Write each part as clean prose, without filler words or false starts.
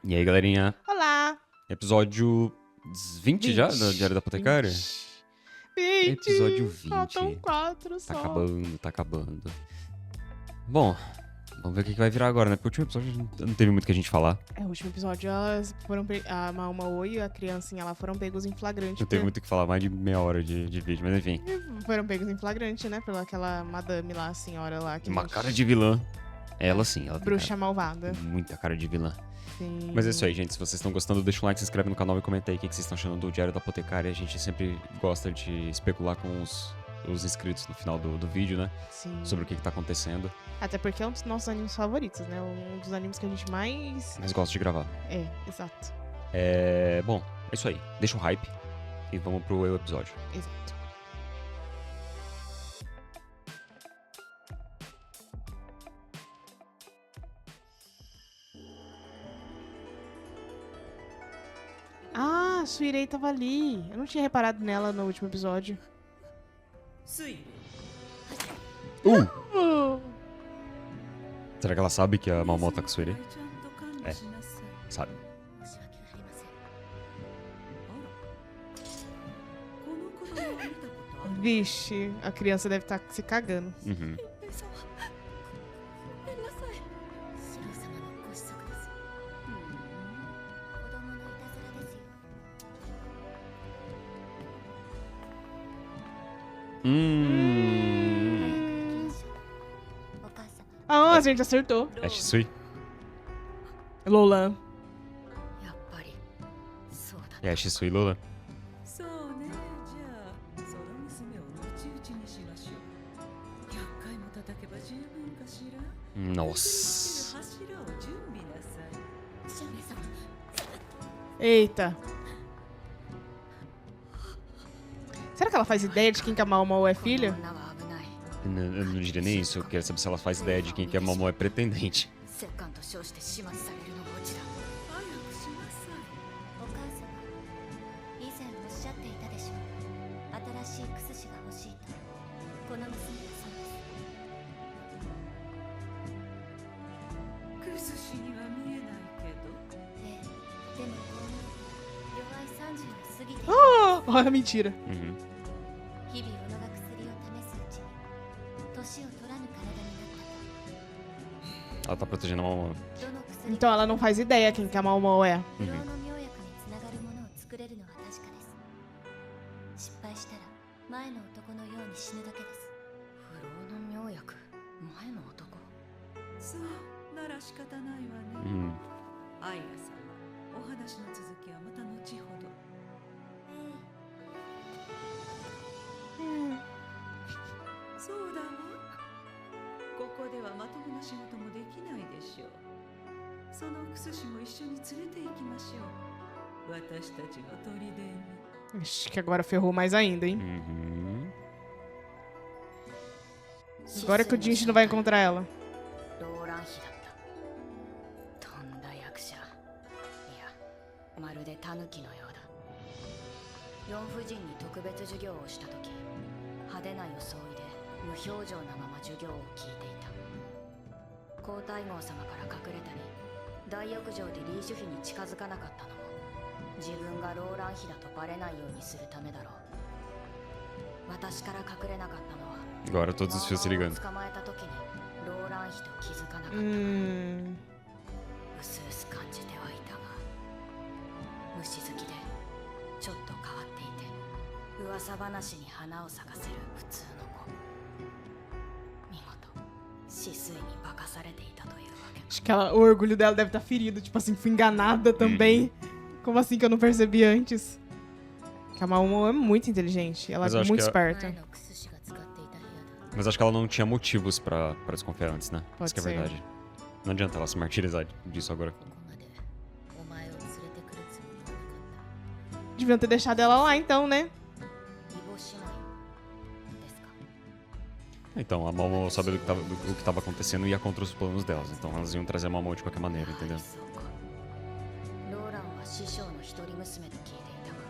E aí, galerinha? Olá! Episódio 20 já do Diário da Apotecária? 20! Episódio 20. Faltam 4 só. Tá acabando. Bom, vamos ver o que vai virar agora, né? Porque o último episódio não teve muito o que a gente falar. É, o último episódio, elas foram a Maoma e a criancinha lá foram pegos em flagrante. Não teve muito o que falar, mais de meia hora de vídeo, mas enfim. Foram pegos em flagrante, né? Pela aquela madame lá, a senhora lá. Que Uma cara de vilã. Ela sim, ela tem bruxa malvada. muita cara de vilã. Sim. Mas é isso aí, gente. Se vocês estão gostando, deixa um like, se inscreve no canal e comenta aí o que vocês estão achando do Diário da Apotecária. A gente sempre gosta de especular com os inscritos no final do vídeo, né? Sim. Sobre o que tá acontecendo. Até porque é um dos nossos animes favoritos, né? Um dos animes que a gente mais... Mas gosto de gravar. É, exato. Bom, é isso aí. Deixa um hype e vamos pro episódio. Exato. Ah, a Suirei tava ali. Eu não tinha reparado nela no último episódio. Será que ela sabe que a Malmo tá com Suere? É, sabe. Vixe, a criança deve estar se cagando. Uhum. Ah, a gente acertou. É Shisui? Lolan. É Shisui Lola? そうねじゃあその娘をムチ打ちにしましょう100回も叩けば十分かしら Nossa. 柱を準備なさい Eita. Será que ela faz ideia de quem que a Malmo é filha? Eu não diria nem isso. Eu quero saber se ela faz ideia de quem que a Malmo é pretendente. 早くしなさいお母様、以前おっしゃっていたでしょう。新しいクスシが欲しいと。この娘だそうです。クスシには見えないけどええ、でもこう見ると弱い30を過ぎている。 Ah, olha a mentira. Uhum. 日々おのが薬を試すうちに年を取らぬ体になった Ela tá protegendo a Malmo. と。どの薬 Então ela não faz ideia quem que a Malmo é. 不老の妙薬につながるものを作れるのは確かです。失敗したら前の男のように死ぬだけです。不老の妙薬前の男そうなら仕方ないわね Uhum. アイラ様お話の続きはまた後ほどそうだわここではまともな仕事もできないでしょうそのクスシも一緒に連れて行きましょう私たちの砦に Acho que agora ferrou mais ainda, hein? Uhum. Agora que o Jinchi não vai encontrar ela. ローラン妃だったとんだ役者いやまるでタヌキのようだ四夫人に特別授業をした時派手な装いで無表情なまま授業を聞いていた皇太后様から隠れたり大浴場でリーシュ妃に近づかなかったのも自分がローラン妃だとバレないようにするためだろう私から隠れなかったのは Agora todos os fios se ligando. 捕まえた時にローラン妃と気づかなかったからうすうす感じてはいたが虫好きでちょっと変わっていて噂話に花を咲かせる普通の子見事止水に化かされていたというわけ Acho que o orgulho dela deve estar ferido. Tipo assim, fui enganada também. Como assim que eu não percebi antes? Que a Malmo é muito inteligente. Ela Mas eu é acho muito que esperta. 前のクスシが使っていた部屋だ。 Mas acho que ela não tinha motivos pra desconfiar antes, né? Pode Isso que é ser. verdade. Não adianta ela se martirizar disso agora. ここまでお前を連れてくるつもりはなかっ Deviam ter deixado ela lá então, né? 異母姉妹ですか Então, a Malmo sabia do que tava acontecendo e ia contra os planos delas. Então elas iam trazer a Malmo de qualquer maneira, entendeu? そうかローランは師匠の一人娘と聞いていたが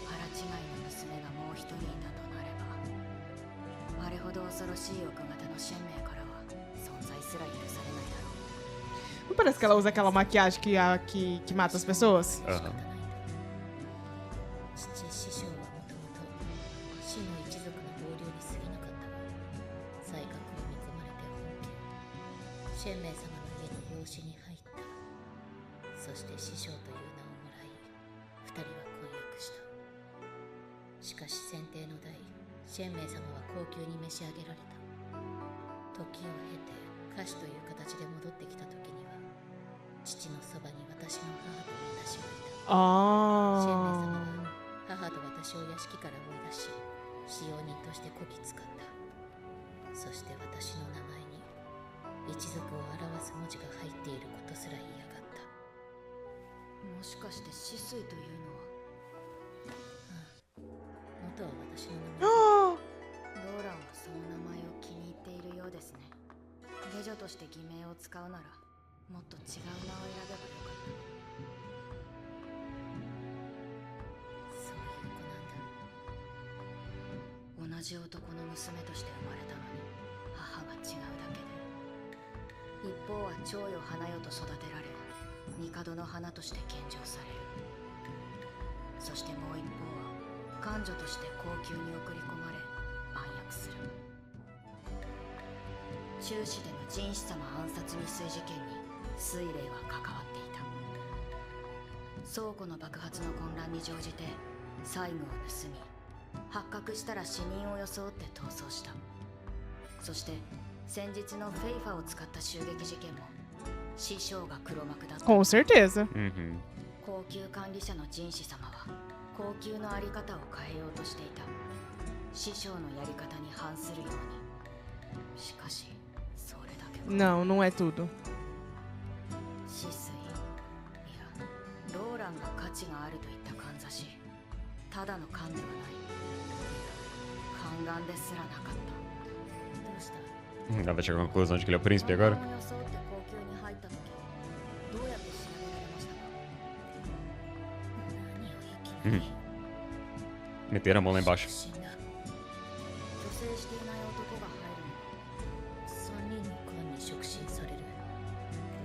腹違いの娘がもう一人いたとなればあれほど恐ろしい奥方のシェンメイからは存在すら許されないだろう Não parece que ela usa aquela maquiagem que mata as pessoas? うん 父師匠はもともと死の一族の暴流に過ぎなかったが才覚を見込まれて本家シェンメイ様の家に養子に入った。そして師匠という名をもらい二人は婚約した。しかし先帝の代シェンメイ様は高級に召し上げられた。時を経て歌手という形で戻ってきた時には父のそばに私の母と私はいた。シェンメイ様 Ah. は母と私を屋敷から追い出し使用人としてこき使った。そして私の名前に一族を表す文字が入っていることすら嫌がった。もしかして止水というのは。元は私の名前。ローランはその名前を気に入っているようですね。下女として偽名を使うならもっと違う名を選べばよかった。そういう子なんだ。同じ男の娘として生まれたのに母が違うだけで、一方は蝶よ花よと育てられ帝の花として献上される。そしてもう一方は官女として皇宮に送り込まれ暗躍する。中市での神子様暗殺未遂事件に水霊は関わっていた。倉庫の爆発の混乱に乗じて細具を盗み、発覚したら死人を装って逃走した。そして先日のフェイファを使った襲撃事件も師匠が黒幕だった。 Com certeza. うんうん高級管理者の神子様は高級のあり方を変えようとしていた。師匠のやり方に反するように。しかしそれだけは。 Não, não é tudo. 止水、いやローランが価値があるといったかんざし、ただの勘ではない。宦官ですらなかった。どうした？ Ela vai chegar à conclusão de que ele é o príncipe agora? 宦官を装って高級に入った時、どうやって調べられましたか？何をいきなり。 Meter a mão lá embaixo. 出身だ。女性していない男が入るのは3人の官に触診される。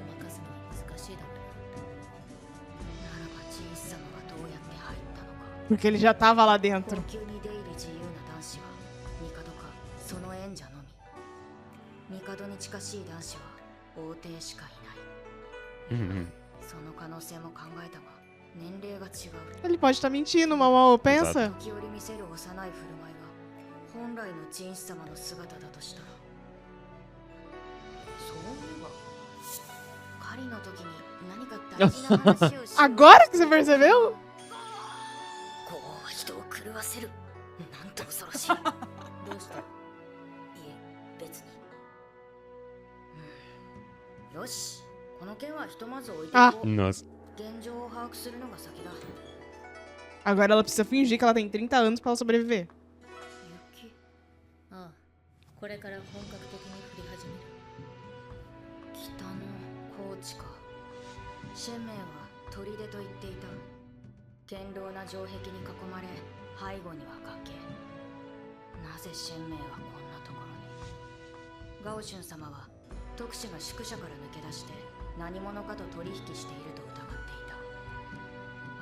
ごまかすのは難しいだろならば神子様はどうやって入ったのか。 Porque ele já tava lá dentro. 高級に出入り自由な男子は帝かその縁者のみ。帝に近しい男子は王帝しかいない。うんうんその可能性も考えたが年齢が違う。 Ele pode estar mentindo, Mamão. Pensa. 時折見せる幼い振る舞いが本来の神子様の姿だとしたら、そういえば狩りの時に何か大事な話をし Agora que você percebeu? こうは人を狂わせる。なんと恐ろしい。どうした？いえ、別に。よし、この件はひとまず置いておこう。 Nossa. 現状を把握するのが先だ。 Agora ela precisa fingir que ela tem 30 anos pra ela sobreviver. 雪、ああ、これから本格的に降り始める。北の高地か。シェンメイは砦と言っていた。堅牢な城壁に囲まれ、背後には崖。なぜシェンメイはこんなところに。ガオシュン様は特使が宿舎から抜け出して何者かと取引していると疑っていた。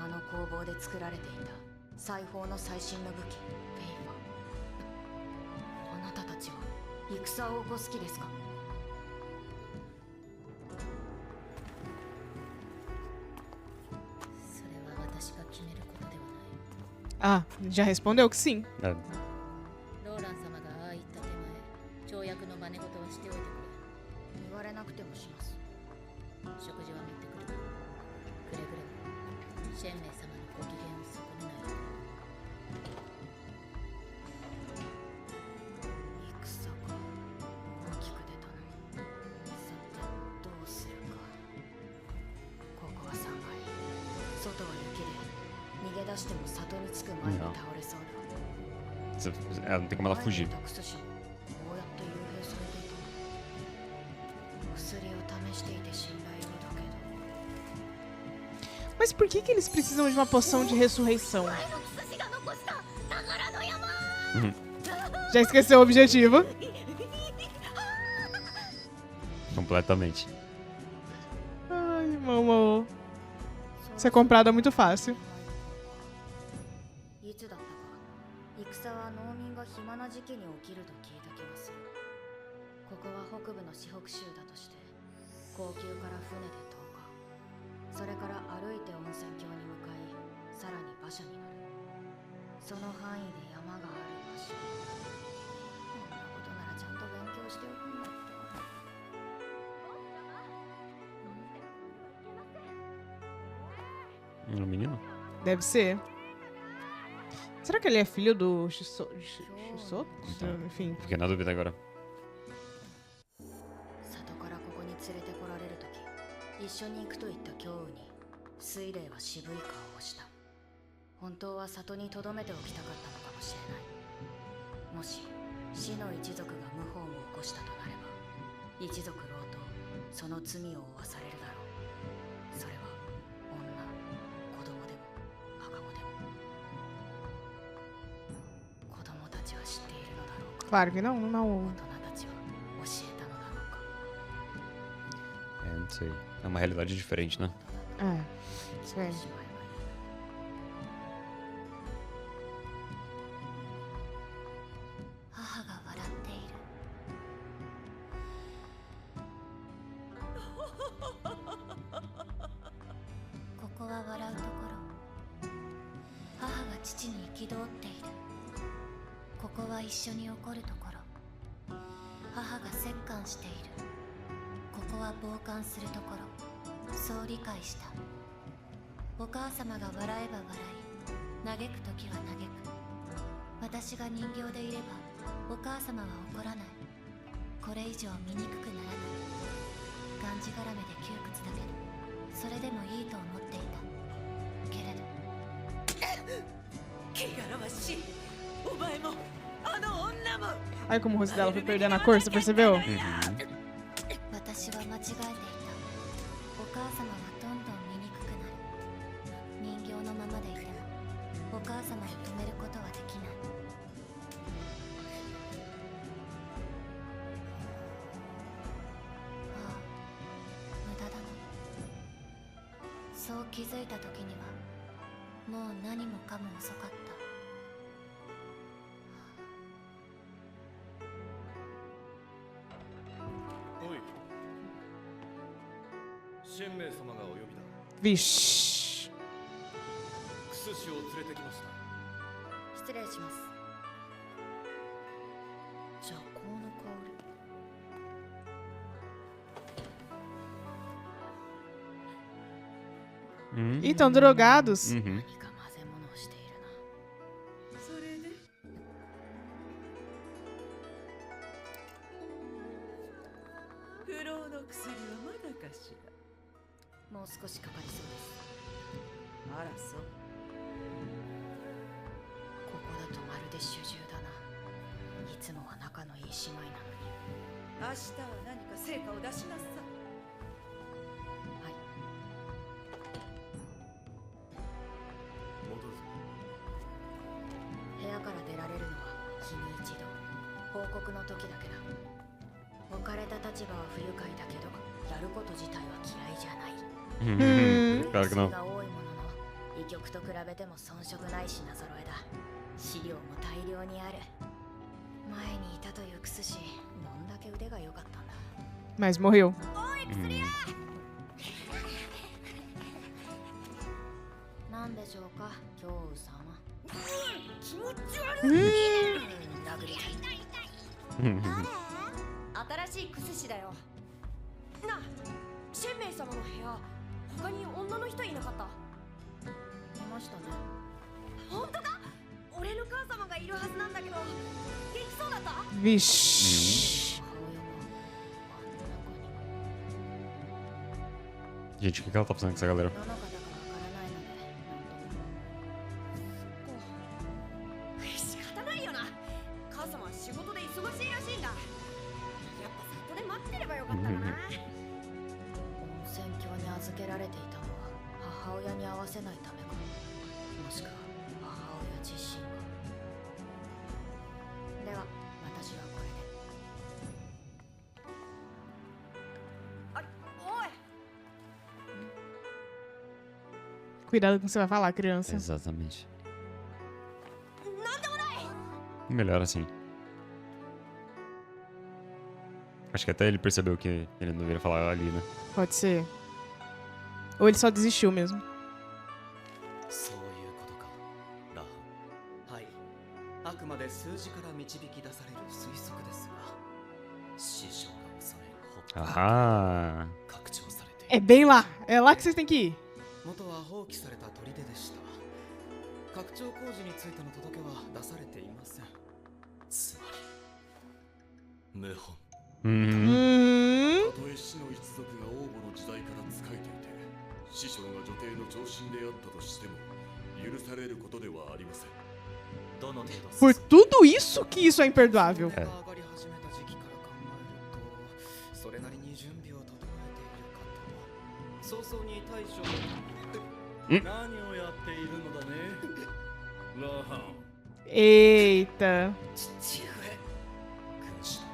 あの工房で作られていた裁縫の最新の武器、フェイファ。あなたたちは戦を起こす気ですか？それは私が決めることではない。 Ah, já respondeu que sim. É, ローラン様がああ言った手前、跳躍の真似事はしておいてく言われなくてもします。れ。食事は持ってくる。くれぐれもシェンメイ様のご機嫌を損ねないで。戦か。大きく出たの。さてどうするか。ここは3階。外は雪で逃げ出しても里に着く前に倒れそうだ。 ela não tem como ela fugir. 前にいたクスション、こうやって幽閉されていたの。薬を試していて信頼をだけど。 Mas por que eles precisam de uma poção de ressurreição? Já esqueceu o objetivo. Completamente. Ser comprado é muito fácil. いつだったか戦は農民が暇な時期に起きると聞いた気がする。ここは北部の四北州だとして、高級から船で10日、それから歩いて温泉郷に向かい、さらに馬車に乗る。その範囲で山がある場所。こんなことならちゃんと勉強しておくんだった。Um menino? Deve ser. Será que ele é filho do Shisoto? Enfim. Fiquei na dúvida agora. 里からここに連れてこられるとき、一緒に行くと言った京羽に水霊は渋い顔をした。本当は里に留めておきたかったのかもしれない。もし死の一族が謀反を起こしたとなれば、一族老とその罪を負わされるだろう。それは女、子供でも赤子でも。子供たちは知っているのだろうか。 Claro que não, não. 大人たちは教えたのだろうか。 É, não sei. É uma realidade diferente, né? É. Isso é. しまえばいい。母が笑っている。ここは笑うところ。母が父に憤っている。ここは一緒に怒るところ。母が折檻している。ここは傍観するところ。そう理解した。お母様が笑えば笑い、嘆く時は嘆く。私が人形でいればお母様は怒らない。これ以上醜くならない。がんじがらめで窮屈だけど、それでもいいと思っていたけれど。気がらわしい。お前もあの女も。 Aí como o rosto dela foi perdendo a cor, você percebeu? 私は間違えていた。お母様はどんどん醜くなる。人形のままでいてもお母様を止めることはできない。ああ、無駄だな。そう気づいた時にはもう何もかも遅かった。おい、神明様がお呼びだ。 Vixe. クス氏を連れてきました。失礼します。邪行の香り。 Ih, tão drogados. Uhum. 何か混ぜ物をしているな。それで不老の薬はまだかしもう少しかかりそうです。ら。あらそう。ここだとまるで主従だな。いつもは仲のいい姉妹なのに。明日は何か成果を出しなさい。はい。戻るぞ。部屋から出られるのは日に一度。報告の時だけだ。置かれた立場は不愉快だけど、やること自体は嫌いじゃない。 Claro que não. が多いものの、医局と比べても遜色ない品揃えだ。資料も大量にある。前にいたというクス氏、どんだけ腕が良かったんだ。 Mas morreu. Uhum. なんでしょうか、京羽様。気持ち悪い。殴りたい。 新しいクス氏だよ。なあ、神明様の部屋、他に女の人いなかった？いましたね。本当か？俺の母様がいるはずなんだけど、元気そうだった？ Vixe. 母親もあんな子に。 Gente, o que ela tá fazendo com essa galera? どの方かわからないので、なんとも。仕方ないよな。母様は仕事で忙しいらしいんだ。やっぱ里で待ってればよかったかな。温泉郷に預けられていたのは母親に会わせないためか、もしくは母親自身が。では私はこれで。あれ、おい。Cuidado com o que você vai falar, criança. Exatamente. Melhor assim. Acho que até ele percebeu que ele não deveria falar ali, né? Pode ser. Ou ele só desistiu mesmo. そういうことかラハン。はい、あくまで数字から導き出される推測ですが、師匠が恐れる北海 Ah. 拡張されてい É る。 bem lá. É lá que vocês têm que ir. 元は放棄された砦でした。拡張工事についての届けは出されていません。つまり謀反。 Hum. たとえ死の一族が王母の時代から仕えていて、師匠が女帝の上心であったとしても許されることではありません。どの程度 Por tudo isso que isso é imperdoável. が上がり始めた時期から考えると、それなりに準備を整えているかと。早々に対処何をやっているのだねラハン。 Eita. 父上軍師殿。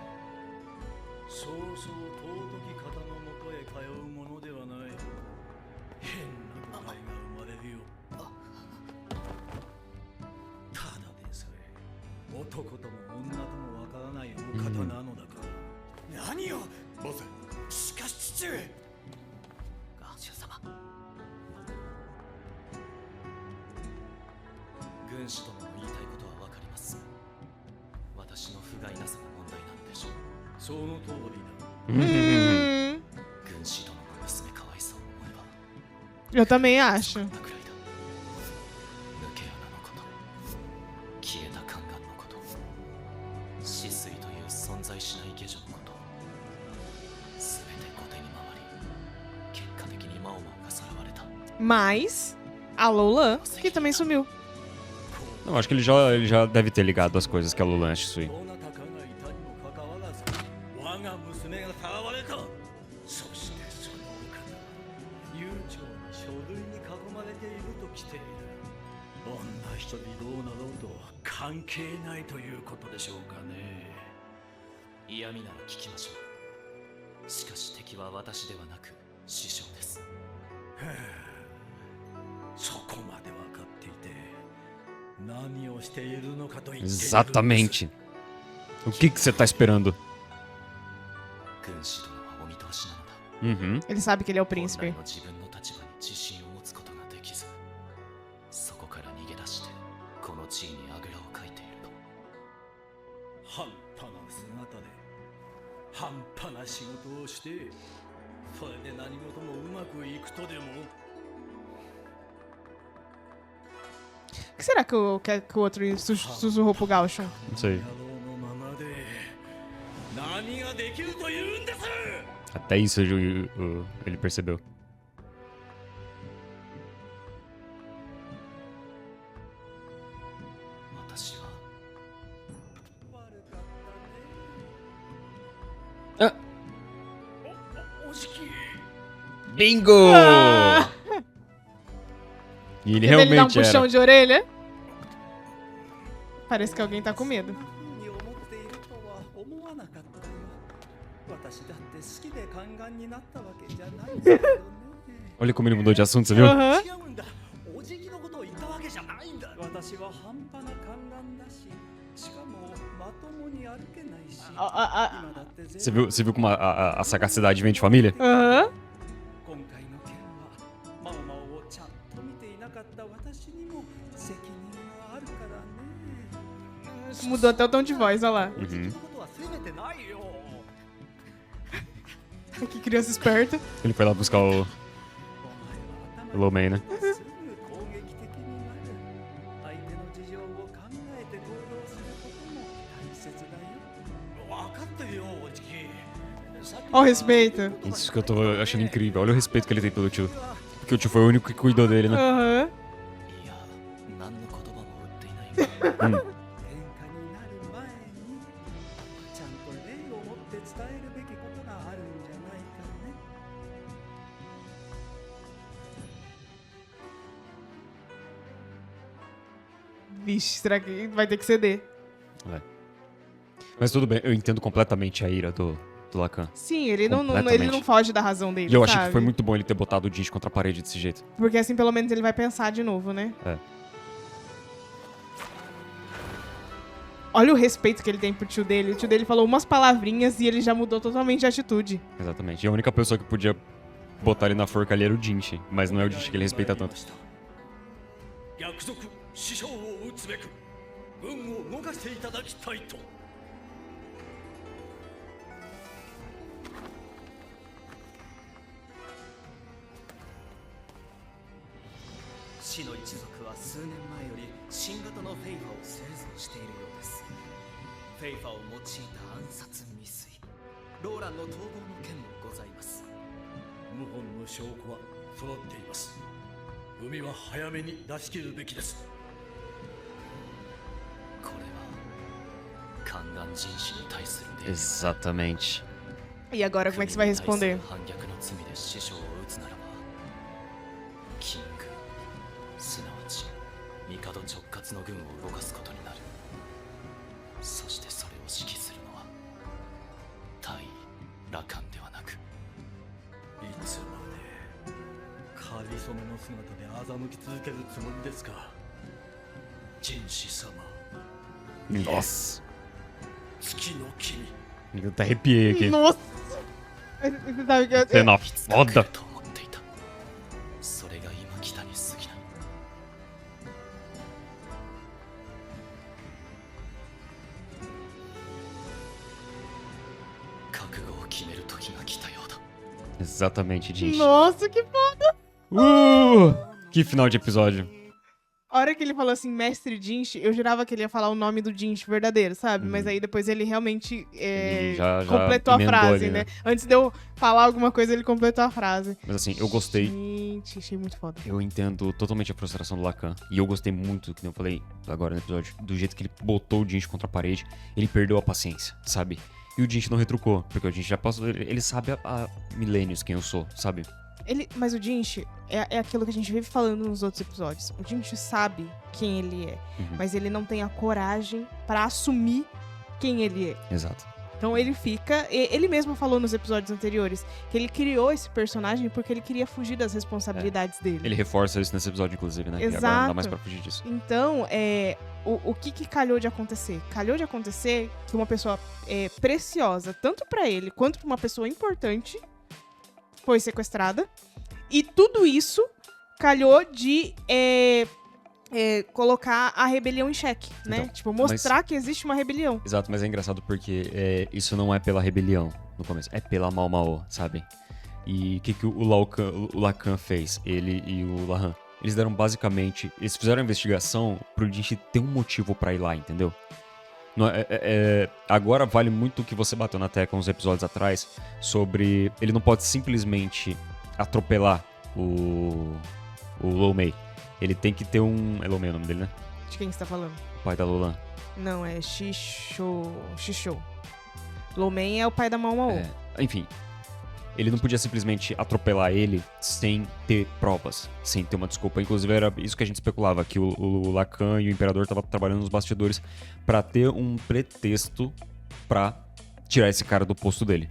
そうそう尊き方のもとへ通うものではない。変な誤解が生まれるよ。ただでさえ男とも女ともわからないお方なのだから。何をませ。しかし父上。ガーシュ様。軍師殿の言いたいことはわかります。私の不甲斐なさが問題なんでしょう。その通りだ。 Hum. 軍師殿の娘かわいそうを思えば Eu também acho. なくらいだ。抜け穴のこと、消えた宦官のこと、死水という存在しない下女のこと、すべて後手に回り、結果的にマオマオがさらわれた。 Mas a Lola, que também sumiu. Não, acho que ele já deve ter ligado as coisas que a Lulan Shisui. どなたかがいたにもかかわらず我が娘がさらわれた。そしてそのお方悠長に書類に囲まれていると来ている。女一人どうなろうと関係ないということでしょうかね。嫌味なら聞きましょう。しかし敵は私ではなく師匠です。そこまで分かっていて何をしているのかと言っているんです。 Exatamente. O que você tá esperando? 軍師殿はお見通しなのだ。 Uhum. Ele sabe que ele é o 本来 príncipe. の自分の立場に自信を持つことができず、そこから逃げ出してこの地位にあぐらをかいていると。半端な姿で半端な仕事をしてそれで何事もうまくいくとでも。 O que será que o outro sussurrou pro Gauchon? Não sei. 野郎のままで何ができるというんです。 Até isso ele percebeu. 私は悪かったね。おじき。 Bingo! E ele Quando ele dá um realmente puxão era. de orelha. Parece que alguém tá com medo. に思っているとは思わなかったよ。私だって好きで宦官になったわけじゃないんだけどね。 Olha como ele mudou de assunto, você viu? Aham. 違うんだ。おじきのことを言ったわけじゃないんだ。私は半端な宦官だし、しかもまともに歩けないし。 Ah, 今だって全 Você viu como a sagacidade vem de família? Aham. 今回の件はマオマオをちゃんと見ていなかった私にも責任があるからね。 Mudou até o tom de voz, olha lá. おじきのことは責めてないよ。 Que criança esperta. Ele foi lá buscar o お前は頭 Low Man, né? すぐ攻撃的になる。相手の事情を考えて行動することも大切だよ。分かってるよ、おじき。 Ó o respeito. Isso que eu tô achando incrível. Olha o respeito que ele tem pelo tio. Porque o tio foi o único que cuidou dele, né? Aham. いや、何の言葉も売っていないよ。 Hum. 喧嘩になる前にちゃんと礼を持って伝えるべきことがあるんじゃないかね。 Vixe, será que vai ter que ceder? É. Mas tudo bem, eu entendo completamente a ira do Lacan. Sim, ele não Completamente. foge da razão dele, E eu achei sabe? que foi muito bom ele ter botado o Jinx contra a parede desse jeito. Porque assim, pelo menos ele vai pensar de novo, né? É. Olha o respeito que ele tem pro tio dele. O tio dele falou umas palavrinhas e ele já mudou totalmente de atitude. Exatamente. E a única pessoa que podia botar ele na forca ali era o Jinx. Mas não é o Jinx que ele respeita tanto. 約束師匠を討つべく運を動かしていただきたいと。死の一族は数年前より新型のフェイファを製造しているようです。フェイファを用いた暗殺未遂、ローランの逃亡の件もございます。謀反の証拠は揃っています。海は早めに出し切るべきです。これは宦官人士に対する礼 Exatamente. E agora como é que você vai responder? 反逆の罪で師匠を討つならば、キングすなわち帝直轄の軍を動かすことになる。そしてそれを指揮するのは対羅漢ではなく、いつまで仮初めの姿で欺き続けるつもりですか、人士様。 Nossa. 月の君。 Eu até arrepiei aqui. Nossa! Você sabe que eu... Cena foda. と思っていた。それが今来たに過ぎない。覚悟を決める時が来たようだ。 Exatamente, Jinx. Nossa, que foda! Que final de episódio. A hora que ele falou assim, mestre Jinx, eu jurava que ele ia falar o nome do Jinx verdadeiro, sabe? Mas aí depois ele realmente Ele já completou a emendou frase, ali, né? né? Antes de eu falar alguma coisa, ele completou a frase. Mas assim, eu gostei. Gente, achei muito foda. Eu entendo totalmente a frustração do Lacan. E eu gostei muito, que nem eu falei agora no episódio, do jeito que ele botou o Jinx contra a parede. Ele perdeu a paciência, sabe? E o Jinx não retrucou, porque o Jinx já passou. Ele sabe há milênios quem eu sou, sabe? Mas o Jinx é aquilo que a gente vive falando nos outros episódios. O Jinx sabe quem ele é, mas ele não tem a coragem pra assumir quem ele é. Exato. Então ele fica... Ele mesmo falou nos episódios anteriores que ele criou esse personagem porque ele queria fugir das responsabilidades dele. Ele reforça isso nesse episódio, inclusive, né? Exato. E agora não dá mais pra fugir disso. Então, o que calhou de acontecer? Calhou de acontecer que uma pessoa preciosa, tanto pra ele quanto pra uma pessoa importante, foi sequestrada. E tudo isso calhou de colocar a rebelião em xeque, né? Então, Tipo, mostrar que existe uma rebelião. Exato, mas é engraçado porque isso não é pela rebelião no começo, é pela Mau Mau, sabe? E o que o Lacan fez? Ele e o Lahan. Eles deram basicamente... Eles fizeram a investigação pro Jinx ter um motivo pra ir lá, entendeu? Não, agora vale muito o que você bateu na tecla uns episódios atrás sobre... Ele não pode simplesmente atropelar o Lo Mei. Ele tem que ter um... É Lo Mei o nome dele, né? De quem você tá falando? O pai da Lolan. Não, é Xixô. Lomen é o pai da Mau Mau. Enfim, ele não podia simplesmente atropelar ele sem ter provas, sem ter uma desculpa. Inclusive era isso que a gente especulava, que o Lacan e o Imperador estavam trabalhando nos bastidores pra ter um pretexto pra tirar esse cara do posto dele.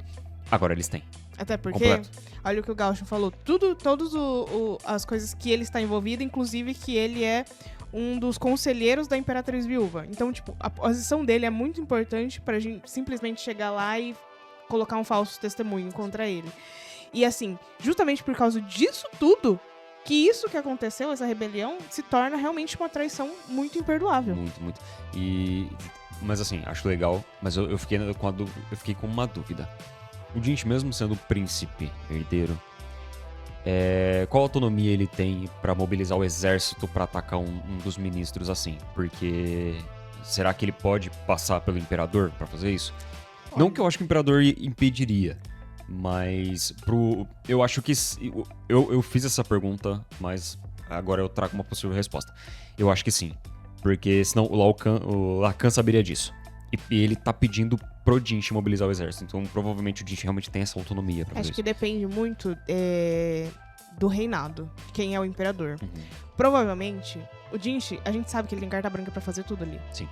Agora eles têm. Até porque, Completo. olha o que o Gaucho falou, todas as coisas que ele está envolvido, inclusive que ele é um dos conselheiros da Imperatriz Viúva. Então, tipo, a posição dele é muito importante pra gente simplesmente chegar lá e colocar um falso testemunho contra ele. E assim, justamente por causa disso tudo, que isso que aconteceu, essa rebelião, se torna realmente uma traição muito imperdoável. Muito, muito. Mas assim, acho legal, mas eu fiquei com uma dúvida. O Jinx, mesmo sendo príncipe herdeiro, qual autonomia ele tem pra mobilizar o exército pra atacar um dos ministros assim? Porque será que ele pode passar pelo imperador pra fazer isso? Não que eu acho que o imperador impediria, mas eu acho que eu fiz essa pergunta, mas agora eu trago uma possível resposta. Eu acho que sim, porque senão o Lacan saberia disso. E ele tá pedindo pro Jinx mobilizar o exército. Então, provavelmente, o Jinx realmente tem essa autonomia pra fazer Acho isso. que depende muito do reinado, quem é o imperador. Provavelmente, o Jinx, a gente sabe que ele tem carta branca pra fazer tudo ali. Sim.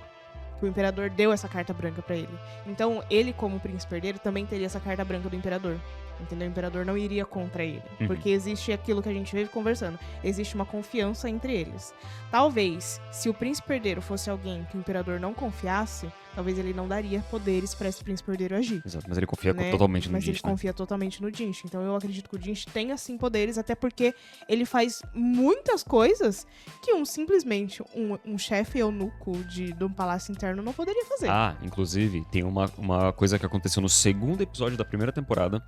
que o Imperador deu essa carta branca pra ele. Então, ele, como príncipe herdeiro, também teria essa carta branca do Imperador. Entendeu? O Imperador não iria contra ele. Porque existe aquilo que a gente vive conversando. Existe uma confiança entre eles. Talvez, se o príncipe herdeiro fosse alguém que o Imperador não confiasse, talvez ele não daria poderes pra esse príncipe herdeiro agir. Exato, mas ele confia Né? totalmente no Mas Jinx, ele confia totalmente no Jinx. Então eu acredito que o Jinx tenha sim poderes, até porque ele faz muitas coisas que simplesmente um chefe eunuco de um palácio interno não poderia fazer. Ah, inclusive, tem uma coisa que aconteceu no segundo episódio da primeira temporada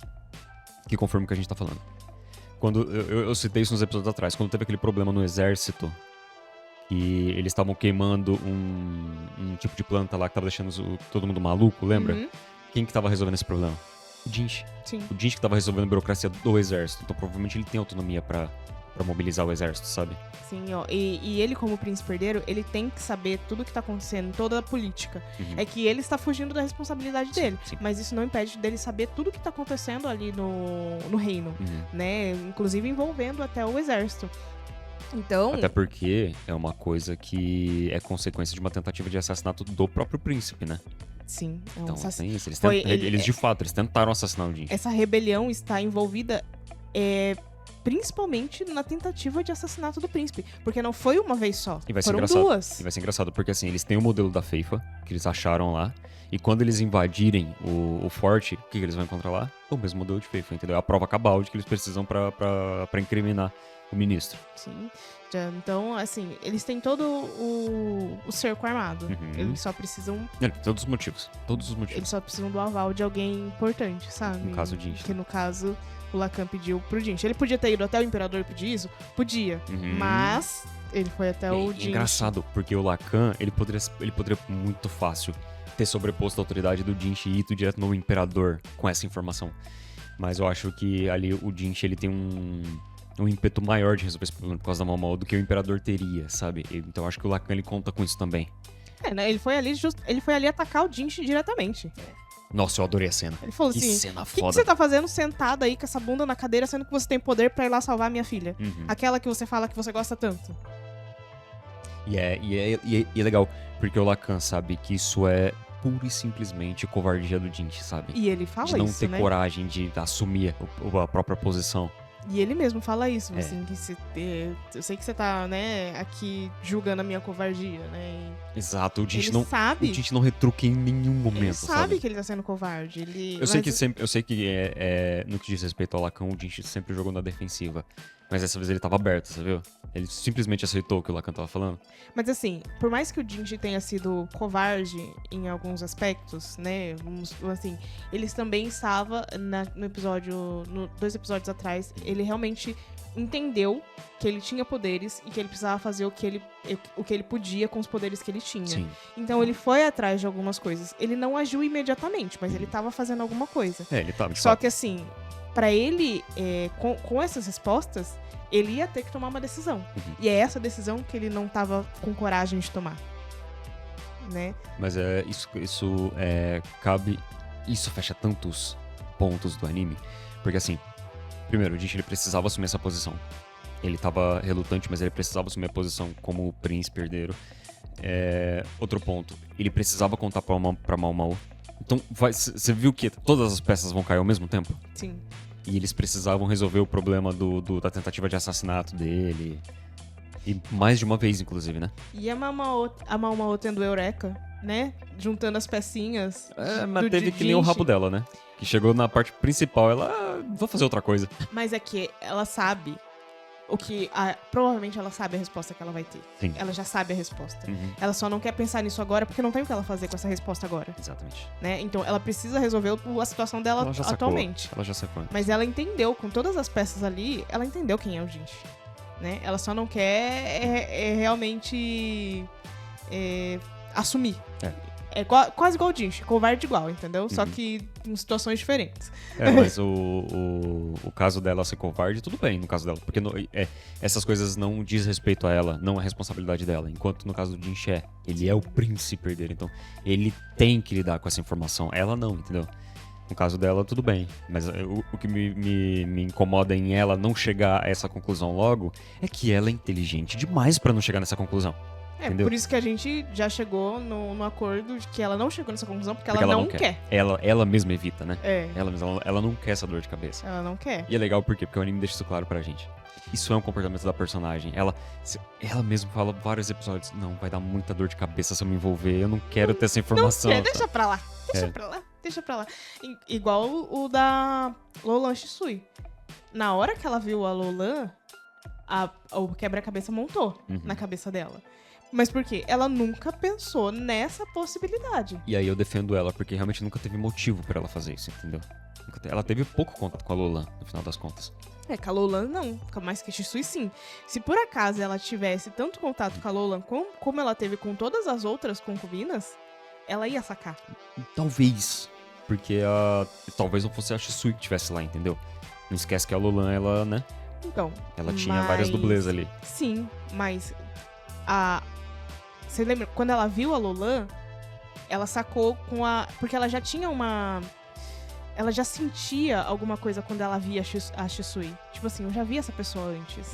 que confirma o que a gente tá falando. Quando eu citei isso nos episódios atrás, quando teve aquele problema no exército e eles estavam queimando um tipo de planta lá que tava deixando todo mundo maluco, lembra? Uhum. Quem que tava resolvendo esse problema? O Jinx. Sim. O Jinx que tava resolvendo a burocracia do exército. Então provavelmente ele tem autonomia pra mobilizar o exército, sabe? Sim, ó. E ele, como príncipe herdeiro, ele tem que saber tudo que tá acontecendo, toda a política. É que ele está fugindo da responsabilidade dele. Sim. Mas isso não impede dele saber tudo que tá acontecendo ali no reino, né? Inclusive envolvendo até o exército. Então... Até porque é uma coisa que é consequência de uma tentativa de assassinato do próprio príncipe, né? Sim, é um Então assassino. tem isso. Eles, Foi- eles de fato, eles tentaram assassinar o Jinx. Essa rebelião está envolvida principalmente na tentativa de assassinato do príncipe. Porque não foi uma vez só. E vai ser Foram engraçado. duas. E vai ser engraçado, porque assim, eles têm o modelo da Feifa, que eles acharam lá, e quando eles invadirem o forte, o que eles vão encontrar lá? O mesmo modelo de Feifa, entendeu? É a prova cabal de que eles precisam pra incriminar o ministro. Sim. Então, assim, eles têm todo o cerco armado. Eles só precisam. Todos os motivos. Todos os motivos. Eles só precisam do aval de alguém importante, sabe? No caso, o Jinx. Que no caso, o Lacan pediu pro Jinx. Ele podia ter ido até o Imperador e pedir isso? Podia. Mas ele foi até o Jinx. Engraçado, porque o Lacan, ele poderia muito fácil ter sobreposto a autoridade do Jinx e ido direto no Imperador com essa informação. Mas eu acho que ali o Jinx, ele tem um ímpeto maior de resolver esse problema por causa da Mau Mau do que o Imperador teria, sabe? Então eu acho que o Lacan, ele conta com isso também. Né? Ele foi ali atacar o Jinx diretamente. Nossa, eu adorei a cena. Ele falou Que assim: cena o que foda. você tá fazendo sentado aí com essa bunda na cadeira, sendo que você tem poder pra ir lá salvar a minha filha? Aquela que você fala que você gosta tanto. E é legal, porque o Lacan sabe que isso é pura e simplesmente covardia do Jinx, sabe? E ele fala de não isso, ter né? coragem de assumir a própria posição. E ele mesmo fala isso, É. assim, que eu sei que você tá, né, aqui julgando a minha covardia, né? Exato, o Jinx Ele sabe. O Jinx não retruca em nenhum momento, Ele sabe que ele tá sendo covarde. Eu sei que no que diz respeito ao Lacan, o Jinx sempre jogou na defensiva. Mas dessa vez ele tava aberto, você viu? Ele simplesmente aceitou o que o Lacan tava falando. Mas assim, por mais que o Jinx tenha sido covarde em alguns aspectos, né? Assim, eles também estava no episódio, 2 episódios atrás, ele realmente entendeu que ele tinha poderes e que ele precisava fazer o que ele podia com os poderes que ele tinha. Sim. Então ele foi atrás de algumas coisas. Ele não agiu imediatamente, mas ele tava fazendo alguma coisa. Ele tava. Só que assim, pra ele, com essas respostas, ele ia ter que tomar uma decisão. E é essa decisão que ele não tava com coragem de tomar. Né? Mas cabe. Isso fecha tantos pontos do anime. Porque assim, primeiro, o Jinx ele precisava assumir essa posição. Ele tava relutante, mas ele precisava assumir a posição como príncipe herdeiro. Outro ponto, ele precisava contar pra Mau Mau. Então, você viu que todas as peças vão cair ao mesmo tempo? Sim. E eles precisavam resolver o problema da tentativa de assassinato dele. E mais de uma vez, inclusive, né? E a Mau Mau tendo Eureka, né? Juntando as pecinhas. Mas teve que nem o rabo dela, né? Que chegou na parte principal, ela... vou fazer outra coisa. Mas é que ela sabe provavelmente ela sabe a resposta que ela vai ter. Sim. Ela já sabe a resposta. Ela só não quer pensar nisso agora porque não tem o que ela fazer com essa resposta agora. Exatamente. Né? Então ela precisa resolver a situação dela atualmente. Ela já sacou. Mas ela entendeu, com todas as peças ali, ela entendeu quem é o Jinx. Né? Ela só não quer realmente assumir. É quase igual o Jinx, covarde igual, entendeu? Só que em situações diferentes. Mas o caso dela ser covarde, tudo bem no caso dela. Porque essas coisas não diz respeito a ela, não é responsabilidade dela. Enquanto no caso do Jinx ele é o príncipe herdeiro. Então ele tem que lidar com essa informação. Ela não, entendeu? No caso dela, tudo bem. Mas o que me incomoda em ela não chegar a essa conclusão logo é que ela é inteligente demais pra não chegar nessa conclusão. entendeu? por isso que a gente já chegou no acordo de que ela não chegou nessa conclusão, porque Porque ela não quer. Ela mesma evita, né? É, Ela não quer essa dor de cabeça. ela não quer. E é legal por quê? Porque o anime deixa isso claro pra gente. Isso é um comportamento da personagem. Ela mesma fala vários episódios, não, vai dar muita dor de cabeça se eu me envolver, eu não quero ter essa informação. Não quer, deixa pra lá. Deixa É. pra lá, deixa pra lá. Igual o da Lolan Shisui. Na hora que ela viu a Lolan, o quebra-cabeça montou na cabeça dela. Mas por quê? Ela nunca pensou nessa possibilidade. E aí eu defendo ela, porque realmente nunca teve motivo pra ela fazer isso, entendeu? Ela teve pouco contato com a Lolan, no final das contas. Com a Lolan não, mais que a Shisui sim. Se por acaso ela tivesse tanto contato com a Lolan como ela teve com todas as outras concubinas, ela ia sacar. Talvez, porque talvez não fosse a Shisui que estivesse lá, entendeu? Não esquece que a Lolan, ela, né? Então, Ela tinha várias dublês ali. Sim, mas você lembra, quando ela viu a Lolan, ela sacou porque ela já tinha ela já sentia alguma coisa quando ela via a Shisui. Tipo assim, eu já vi essa pessoa antes.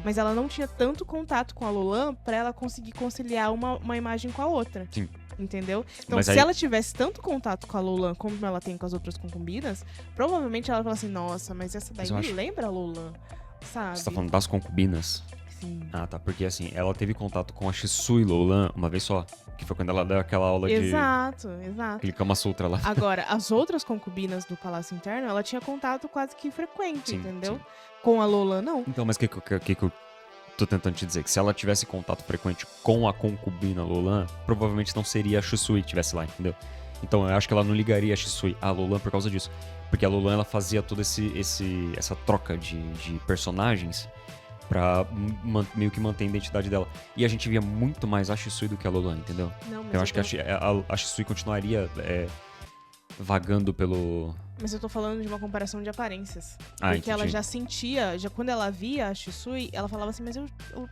Mas ela não tinha tanto contato com a Lolan pra ela conseguir conciliar uma imagem com a outra. Sim. Entendeu? Então, Mas se aí- ela tivesse tanto contato com a Lolan como ela tem com as outras concubinas, provavelmente ela fala assim, nossa, mas essa daí Mas eu me acho- lembra a Lolan, sabe? Você tá falando das concubinas? Sim. Ah, tá. Porque assim, ela teve contato com a Shisui Lolan uma vez só. Que foi quando ela deu aquela aula de. Exato. Aquele Kama Sutra lá. Agora, as outras concubinas do Palácio Interno, ela tinha contato quase que frequente, Sim, entendeu? sim. Com a Lolan, não. Então, mas o que eu tô tentando te dizer? Que se ela tivesse contato frequente com a concubina Lolan, provavelmente não seria a Shisui que estivesse lá, entendeu? Então, eu acho que ela não ligaria a Shisui à Lolan por causa disso. Porque a Lolan, ela fazia toda essa troca de personagens pra meio que manter a identidade dela. E a gente via muito mais a Shisui do que a Lolan, entendeu? Não, mas Eu acho que a Shisui continuaria vagando pelo... Mas eu tô falando de uma comparação de aparências. Ah, porque ela entendi. já sentia, quando ela via a Shisui, ela falava assim, mas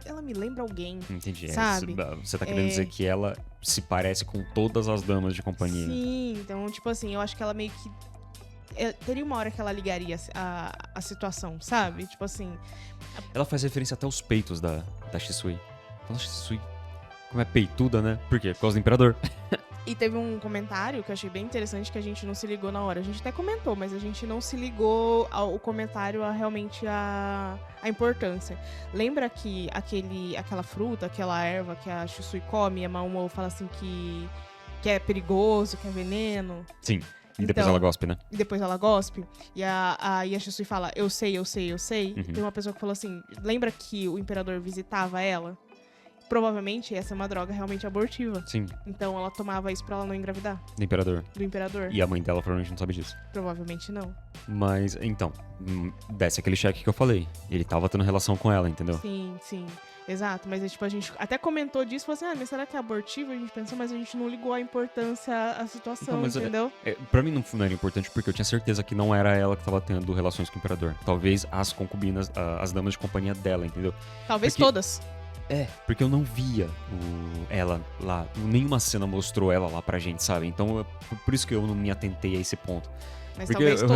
ela me lembra alguém. Entendi. Sabe? Você tá querendo dizer que ela se parece com todas as damas de companhia. Sim, então, tipo assim, eu acho que ela meio que... teria uma hora que ela ligaria a situação, sabe? Tipo assim... Ela faz referência até aos peitos da Shisui. Fala, Shisui, como é peituda, né? Por quê? Por causa do Imperador. E teve um comentário que eu achei bem interessante que a gente não se ligou na hora. A gente até comentou, mas a gente não se ligou ao comentário realmente a importância. Lembra que aquela fruta, aquela erva que a Shisui come, a Maumou fala assim que é perigoso, que é veneno? Sim. E depois Então, ela gospe, né? E depois ela gospe. E a Shisui fala, eu sei. Uhum. Tem uma pessoa que falou assim, lembra que o imperador visitava ela? Provavelmente essa é uma droga realmente abortiva. Sim, Então ela tomava isso pra ela não engravidar do Imperador. do imperador. E a mãe dela provavelmente não sabe disso. Provavelmente não. Mas, então, desce aquele cheque que eu falei. Ele tava tendo relação com ela, entendeu? Sim. Exato. Mas tipo, a gente até comentou disso, falou assim, mas será que é abortivo? A gente pensou, mas a gente não ligou a importância à situação, Não, mas entendeu? Pra mim não era importante porque eu tinha certeza que não era ela que tava tendo relações com o Imperador. Talvez as concubinas, as damas de companhia dela, entendeu? Talvez porque- todas. Porque eu não via ela lá. Nenhuma cena mostrou ela lá pra gente, sabe? Então, por isso que eu não me atentei a esse ponto. Mas Porque talvez eu todas.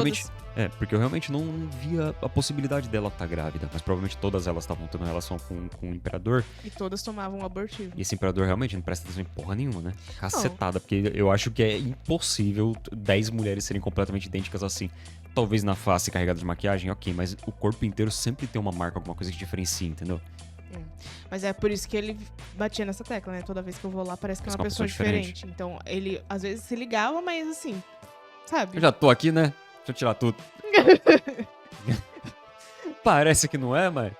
realmente. Porque eu realmente não via a possibilidade dela estar grávida. Mas provavelmente todas elas estavam tendo relação com o Imperador. E todas tomavam um abortivo. E esse Imperador realmente não presta atenção em porra nenhuma, né? Cacetada. Porque eu acho que é impossível 10 mulheres serem completamente idênticas assim. Talvez na face carregada de maquiagem, ok. Mas o corpo inteiro sempre tem uma marca, alguma coisa que diferencia, entendeu? Mas é por isso que ele batia nessa tecla, né? Toda vez que eu vou lá, parece que é Parece uma uma pessoa pessoa diferente. diferente. Então, ele às vezes se ligava, mas assim, sabe? Eu já tô aqui, né? Deixa eu tirar tudo. Parece que não é, mas...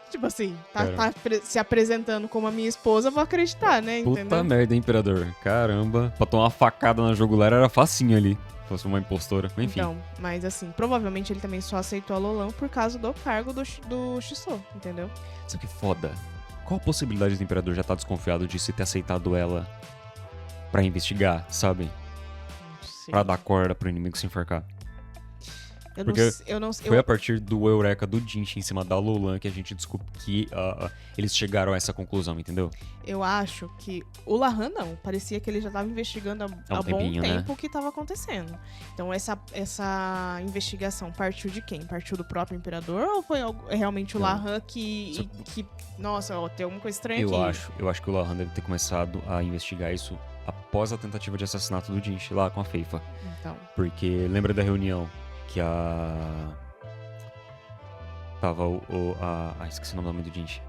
Tipo assim, Cara. tá se apresentando como a minha esposa, eu vou acreditar, né? Puta Entendeu? merda, hein, Imperador? Caramba. Pra tomar uma facada na jugular era facinho ali. Se fosse uma impostora. Enfim. Então, mas assim, provavelmente ele também só aceitou a Lolan por causa do cargo do Shiso, entendeu? Sabe que foda? Qual a possibilidade do Imperador já tá desconfiado disso e ter aceitado ela pra investigar, sabe? Não sei. Pra dar corda pro inimigo se enforcar. Foi a partir do Eureka do Jinchi em cima da Lolan que a gente descobriu que eles chegaram a essa conclusão, entendeu? Eu acho que o Lahan não. Parecia que ele já estava investigando há bom tempo o que estava acontecendo. Então essa investigação partiu de quem? Partiu do próprio imperador ou foi realmente o Lahan que nossa, ó, tem alguma coisa estranha aqui? Eu acho que o Lahan deve ter começado a investigar isso após a tentativa de assassinato do Jinchi lá com a Feifa. Então. Porque lembra da reunião que tava esqueci o nome do Jinchi.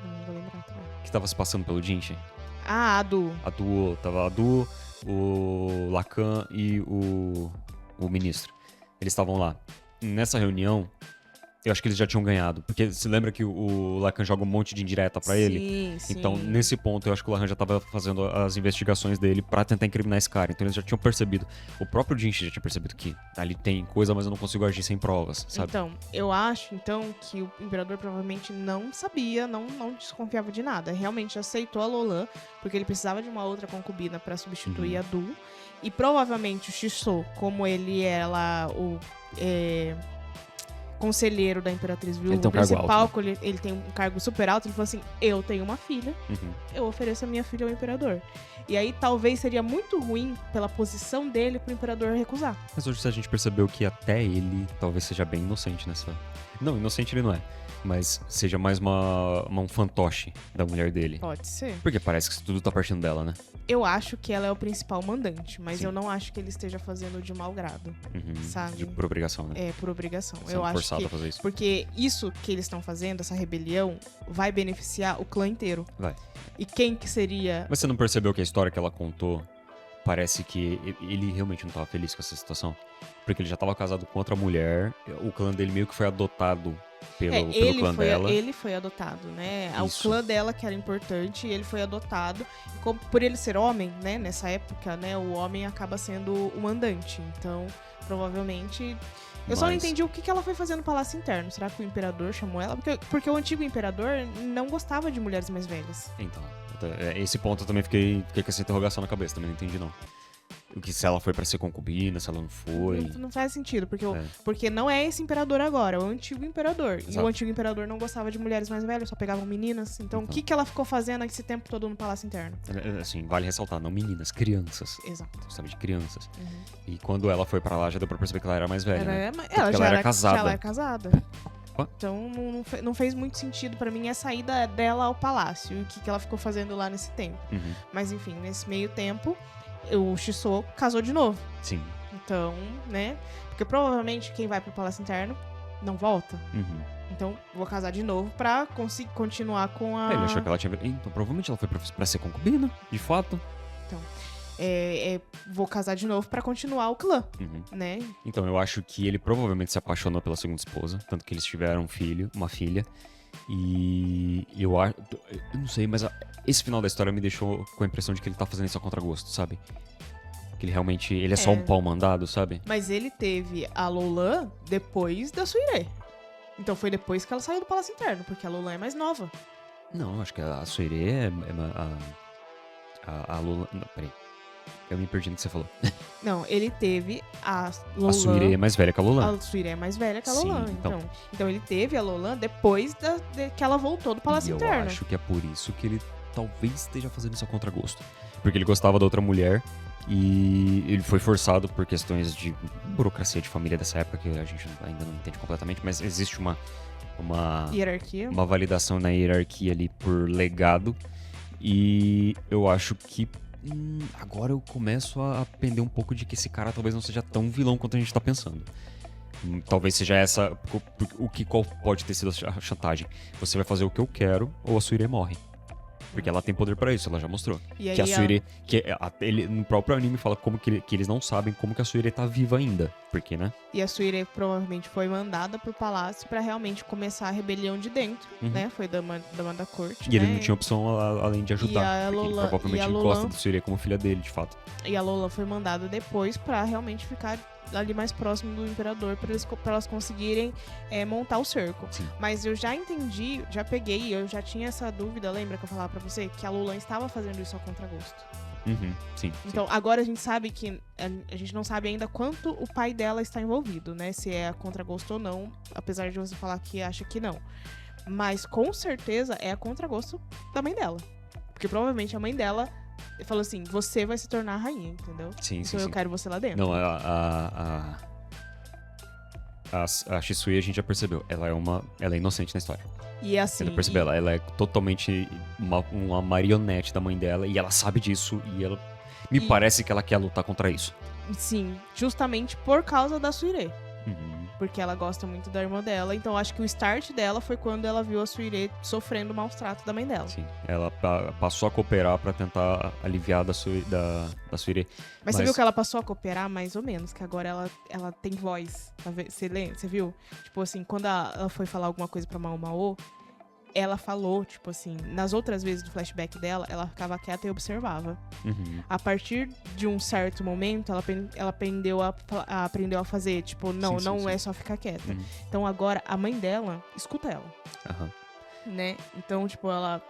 Não vou lembrar também. Que tava se passando pelo Jinchi. Ah, a Du. Tava a Du, o Lacan e o ministro. Eles estavam lá. Nessa reunião, eu acho que eles já tinham ganhado. Porque se lembra que o Lacan joga um monte de indireta pra ele? Sim. Então, nesse ponto, eu acho que o Lacan já tava fazendo as investigações dele pra tentar incriminar esse cara. Então, eles já tinham percebido. O próprio Jinchi já tinha percebido que ali tem coisa, mas eu não consigo agir sem provas, sabe? Então, eu acho, que o imperador provavelmente não sabia, não desconfiava de nada. Realmente aceitou a Lolan, porque ele precisava de uma outra concubina pra substituir a Du. E provavelmente o Shiso, como ele é lá o conselheiro da Imperatriz Viúva, o principal, ele tem um cargo super alto, ele falou assim, eu tenho uma filha, eu ofereço a minha filha ao imperador. E aí talvez seria muito ruim, pela posição dele, pro imperador recusar. Mas hoje a gente percebeu que até ele talvez seja bem inocente nessa... Não, inocente ele não é. Mas seja mais um fantoche da mulher dele. Pode ser. Porque parece que tudo tá partindo dela, né? Eu acho que ela é o principal mandante, mas eu não acho que ele esteja fazendo de mau grado, sabe? Por obrigação, né? É, por obrigação. Sendo eu acho forçado que... a fazer isso. Porque isso que eles estão fazendo, essa rebelião, vai beneficiar o clã inteiro. Vai. E quem que seria... Mas você não percebeu que a história que ela contou parece que ele realmente não tava feliz com essa situação? Porque ele já tava casado com outra mulher, o clã dele meio que foi adotado pelo clã dela. Ele foi adotado, né? Isso. O clã dela, que era importante, ele foi adotado. E por ele ser homem, né? Nessa época, né? O homem acaba sendo o mandante. Então, provavelmente... Eu só não entendi o que ela foi fazer no Palácio Interno. Será que o imperador chamou ela? Porque o antigo imperador não gostava de mulheres mais velhas. Então, esse ponto eu também fiquei com essa interrogação na cabeça. Também não entendi, não. O que se ela foi pra ser concubina, se ela não foi. Não faz sentido, porque não é esse imperador agora, é o antigo imperador. Exato. E o antigo imperador não gostava de mulheres mais velhas, só pegavam meninas. Então, o que ela ficou fazendo esse tempo todo no Palácio Interno? Assim, vale ressaltar, não meninas, crianças. Exato. Sabe, de crianças. E quando ela foi pra lá, já deu pra perceber que ela era mais velha, né? Ela já era casada. Ela é casada. Então, não fez muito sentido pra mim a saída dela ao palácio. E o que ela ficou fazendo lá nesse tempo. Mas, enfim, nesse meio tempo... O Shiso casou de novo. Sim. Então, né? Porque provavelmente quem vai pro Palácio Interno não volta. Então, vou casar de novo pra conseguir continuar com a... Ele achou que ela tinha... Então, provavelmente ela foi pra ser concubina, de fato. Então, vou casar de novo pra continuar o clã, né? Então, eu acho que ele provavelmente se apaixonou pela segunda esposa. Tanto que eles tiveram uma filha. E eu não sei, mas esse final da história me deixou com a impressão de que ele tá fazendo isso a contragosto, sabe? Que ele realmente, ele é só um pau mandado, sabe? Mas ele teve a Lolan depois da Suire. Então foi depois que ela saiu do Palácio Interno, porque a Lolan é mais nova. Não, acho que a Suire é a Lolan... Não, peraí. Eu me perdi no que você falou. Não, ele teve a Lolan... A Suire é mais velha que a Lolan. A Suire é mais velha que a Lolan. Sim, então ele teve a Lolan depois que ela voltou do Palácio Interno. Eu acho que é por isso que ele talvez esteja fazendo isso a contragosto. Porque ele gostava da outra mulher e ele foi forçado por questões de burocracia de família dessa época, que a gente ainda não entende completamente, mas existe uma hierarquia. Uma validação na hierarquia ali por legado. E eu acho que agora eu começo a pender um pouco de que esse cara talvez não seja tão vilão quanto a gente tá pensando. Talvez seja essa... Qual pode ter sido a chantagem? Você vai fazer o que eu quero ou a Suire morre. Porque ela tem poder pra isso, ela já mostrou. E que a Suire... ele, no próprio anime fala que eles não sabem como que a Suire tá viva ainda. Por quê, né? E a Suire provavelmente foi mandada pro palácio pra realmente começar a rebelião de dentro, né? Foi dama da corte, E ele não tinha opção além de ajudar. Porque ele provavelmente gosta da Suire como filha dele, de fato. E a Lolan foi mandada depois pra realmente ficar ali mais próximo do imperador, pra elas conseguirem montar o cerco. Sim. Mas eu já entendi, já peguei, eu já tinha essa dúvida, lembra que eu falava pra você? Que a Lolan estava fazendo isso a contragosto. Sim. Então, agora a gente sabe que... A gente não sabe ainda quanto o pai dela está envolvido, né? Se é a contragosto ou não, apesar de você falar que acha que não. Mas, com certeza, é a contragosto da mãe dela. Porque, provavelmente, a mãe dela falou assim, você vai se tornar a rainha, entendeu? Sim, então sim. eu quero você lá dentro. Não, a Shisui a gente já percebeu. Ela é inocente na história. E assim... Você não percebeu? Ela é totalmente uma marionete da mãe dela e ela sabe disso e ela... Me parece que ela quer lutar contra isso. Sim, justamente por causa da Suire. Uhum. Porque ela gosta muito da irmã dela. Então acho que o start dela foi quando ela viu a Suire sofrendo o maus tratos da mãe dela. Sim, ela passou a cooperar pra tentar aliviar da Suire. Mas você viu que ela passou a cooperar mais ou menos, que agora ela tem voz. Você viu? Tipo assim, quando ela foi falar alguma coisa pra Mao Mao, ela falou, tipo assim, nas outras vezes do flashback dela, ela ficava quieta e observava. Uhum. A partir de um certo momento, ela aprendeu a fazer, tipo, não é só ficar quieta. Uhum. Então agora a mãe dela escuta ela. Uhum. Né? Então, tipo, ela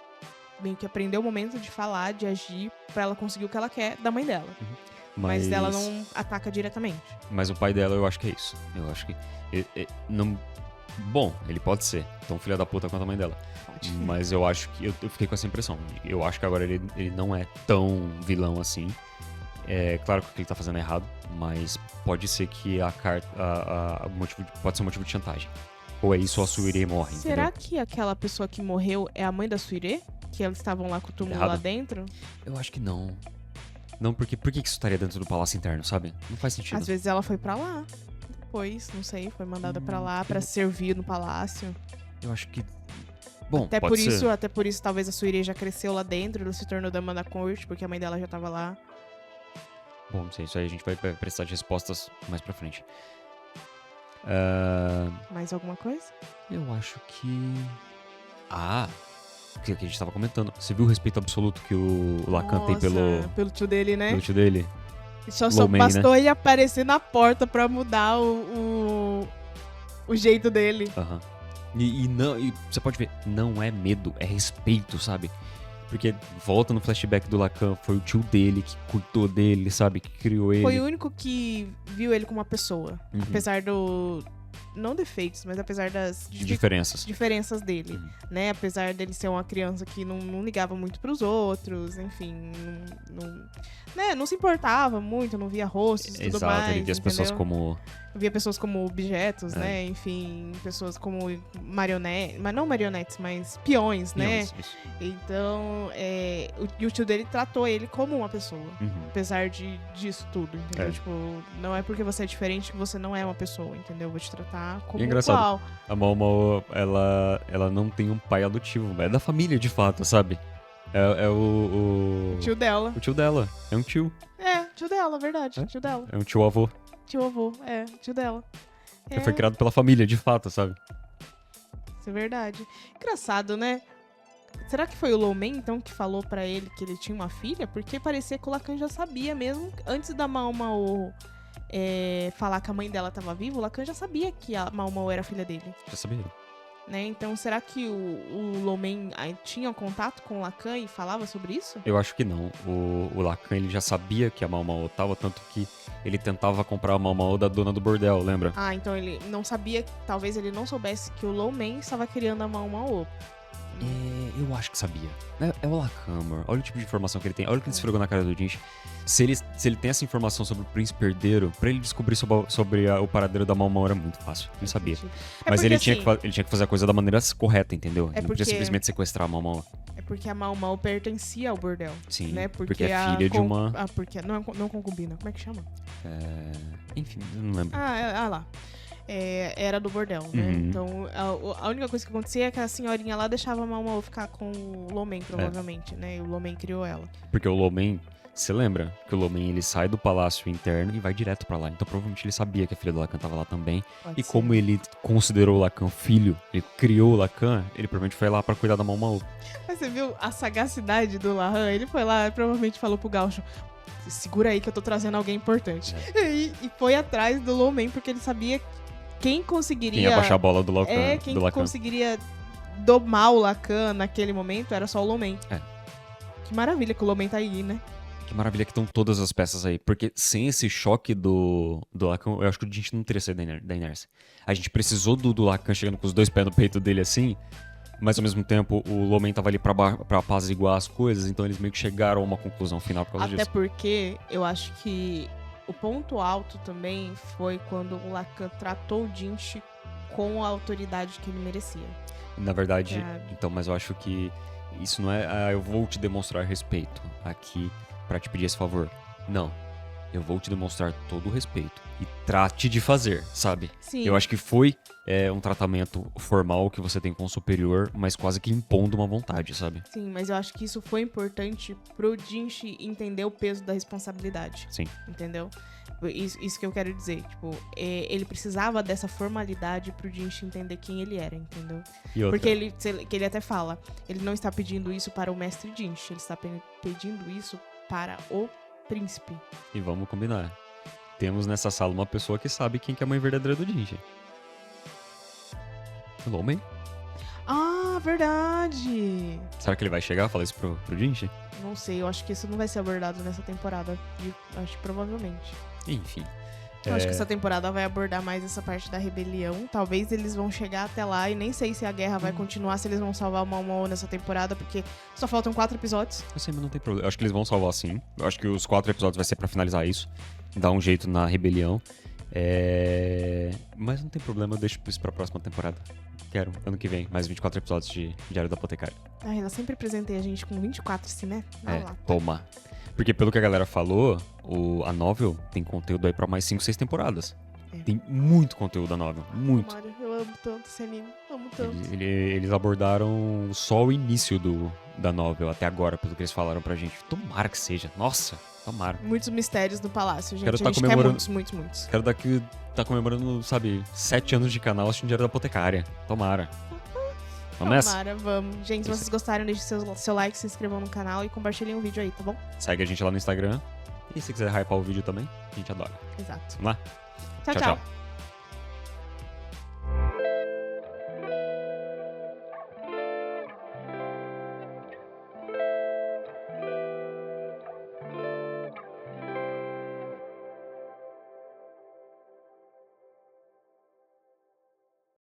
meio que aprendeu o momento de falar, de agir, pra ela conseguir o que ela quer da mãe dela. Uhum. Mas ela não ataca diretamente. Mas o pai dela, eu acho que é isso. Eu acho que... não... Bom, ele pode ser tão filha da puta quanto a mãe dela. Pode. Mas eu acho que... Eu fiquei com essa impressão. Eu acho que agora ele não é tão vilão assim. É claro que o que ele tá fazendo é errado, mas pode ser que a carta... pode ser um motivo de chantagem. Ou é isso ou a Suire morre, Será entendeu? que aquela pessoa que morreu é a mãe da Suire? Que eles estavam lá com o túmulo lá dentro? Eu acho que não. Não, porque por que isso estaria dentro do palácio interno, sabe? Não faz sentido. Às vezes ela foi pra lá. Depois, não sei, foi mandada pra lá pra servir no palácio. Eu acho que... Bom, até pode ser. Até por isso, talvez a Suire já cresceu lá dentro, ela se tornou dama da corte, porque a mãe dela já tava lá. Bom, não sei, isso aí a gente vai precisar de respostas mais pra frente. Mais alguma coisa? Eu acho que... o que a gente tava comentando. Você viu o respeito absoluto que o Lacan tem pelo tio dele, né? Pelo tio dele. Só Lomei, bastou né? ele aparecer na porta pra mudar o jeito dele. Aham. E você pode ver, não é medo, é respeito, sabe? Porque volta no flashback do Lacan, foi o tio dele que cuidou dele, sabe? Que criou ele. Foi o único que viu ele como uma pessoa. Uhum. Apesar do... Não defeitos, mas apesar das diferenças dele, né? Apesar dele ser uma criança que não ligava muito pros outros, enfim, não se importava muito, não via rostos e tudo mais. Exato, ele via as pessoas como... Via pessoas como objetos, né? Enfim, pessoas como marionetes, mas não marionetes, mas peões, né? Isso. Então, o tio dele tratou ele como uma pessoa, apesar disso tudo, entendeu? Tipo, não é porque você é diferente que você não é uma pessoa, entendeu? Eu vou te tratar como igual. A Mao, ela não tem um pai adotivo, é da família de fato, sabe? É o tio dela. O tio dela, é um tio. Tio dela, verdade, tio dela. É um tio-avô. Tio-avô, tio dela. Ele foi criado pela família, de fato, sabe? Isso é verdade. Engraçado, né? Será que foi o Lomei, então, que falou pra ele que ele tinha uma filha? Porque parecia que o Lacan já sabia mesmo, antes da Mao Mao falar que a mãe dela tava viva, o Lacan já sabia que a Mao Mao era filha dele. Já sabia. Né? Então, será que o Lomei tinha contato com o Lacan e falava sobre isso? Eu acho que não. O Lacan, ele já sabia que a Mao Mao tava, tanto que ele tentava comprar a Mao Mao da dona do bordel, lembra? Então ele não sabia, talvez ele não soubesse que o Lomei estava criando a Mao Mao. Eu acho que sabia. É o Lacan, amor. Olha o tipo de informação que ele tem. Olha o que ele esfregou na cara do Jinx. Se ele tem essa informação sobre o príncipe herdeiro, pra ele descobrir sobre o paradeiro da Mao Mao era muito fácil. Ele sabia. Mas ele tinha que fazer a coisa da maneira correta, entendeu? Ele não podia simplesmente sequestrar a Mao Mao. É porque a Mao Mao pertencia ao bordel. Sim, né? porque é filha de uma... porque não concubina. Como é que chama? Enfim, eu não lembro. Lá. Era do bordel, né? Então, a única coisa que acontecia é que a senhorinha lá deixava a Mao Mao ficar com o Lomei, provavelmente, né? E o Lomei criou ela. Porque o Lomei... Você lembra que o Lomei, ele sai do palácio interno e vai direto pra lá. Então, provavelmente, ele sabia que a filha do Lacan tava lá também. Pode ser. Como ele considerou o Lacan filho, ele criou o Lacan, ele provavelmente foi lá pra cuidar da Mao Mao. Mas você viu a sagacidade do Lacan? Ele foi lá e provavelmente falou pro Gaucho: segura aí que eu tô trazendo alguém importante. E foi atrás do Lomei, porque ele sabia quem conseguiria... Quem ia baixar a bola do Lacan. Quem conseguiria domar o Lacan naquele momento era só o Lomei. Que maravilha que o Lomei tá aí, né? Que maravilha que estão todas as peças aí. Porque sem esse choque do Lacan, eu acho que a gente não teria saído da inércia. A gente precisou do Lacan chegando com os 2 pés no peito dele assim, mas ao mesmo tempo o Lomen tava ali pra apaziguar as coisas, então eles meio que chegaram a uma conclusão final por causa Até disso. porque eu acho que o ponto alto também foi quando o Lacan tratou o Jinchi com a autoridade que ele merecia. Na verdade, É. então, mas eu acho que isso não é, eu vou te demonstrar respeito aqui pra te pedir esse favor. Não. Eu vou te demonstrar todo o respeito e trate de fazer, sabe? Sim. Eu acho que foi um tratamento formal que você tem com o superior, mas quase que impondo uma vontade, sabe? Sim, mas eu acho que isso foi importante pro Jinchi entender o peso da responsabilidade. Sim. Entendeu? Isso que eu quero dizer. Tipo, ele precisava dessa formalidade pro Jinchi entender quem ele era, entendeu? E outra, Porque ele até fala, ele não está pedindo isso para o mestre Jinchi, ele está pedindo isso para o príncipe. e vamos combinar. Temos nessa sala uma pessoa que sabe quem que é a mãe verdadeira do Jinji. O Lomen? Ah, verdade! Será que ele vai chegar a falar isso pro Jinji? Não sei, eu acho que isso não vai ser abordado nessa temporada. Acho que provavelmente. Enfim. Eu acho que essa temporada vai abordar mais essa parte da rebelião. Talvez eles vão chegar até lá e nem sei se a guerra vai continuar, se eles vão salvar o Mao Mao nessa temporada, porque só faltam 4 episódios. Eu sei, mas não tem problema. Eu acho que eles vão salvar sim. Eu acho que os 4 episódios vai ser pra finalizar isso. Dar um jeito na rebelião. Mas não tem problema, eu deixo isso pra próxima temporada. Quero, ano que vem, mais 24 episódios de Diário da Apotecária. Ah, ela sempre presentei a gente com 24, assim, né? Vai lá. Toma. Porque pelo que a galera falou, a novel tem conteúdo aí pra mais 5, 6 temporadas. Tem muito conteúdo a novel, muito. Tomara, eu amo tanto esse anime, amo tanto. Eles abordaram só o início da novel até agora, pelo que eles falaram pra gente. Tomara que seja. Nossa, tomara. Muitos mistérios no palácio, gente. Quero A tá gente quer comemorando- muitos. Quero daqui tá comemorando, sabe, 7 anos de canal assistindo Diário da Apotecária. Tomara. Vamos nessa? Tomara, vamos. Gente, se vocês gostaram, deixem seu like, se inscrevam no canal e compartilhem o vídeo aí, tá bom? Segue a gente lá no Instagram. E se quiser hypar o vídeo também, a gente adora. Exato. Vamos lá? Tchau, tchau.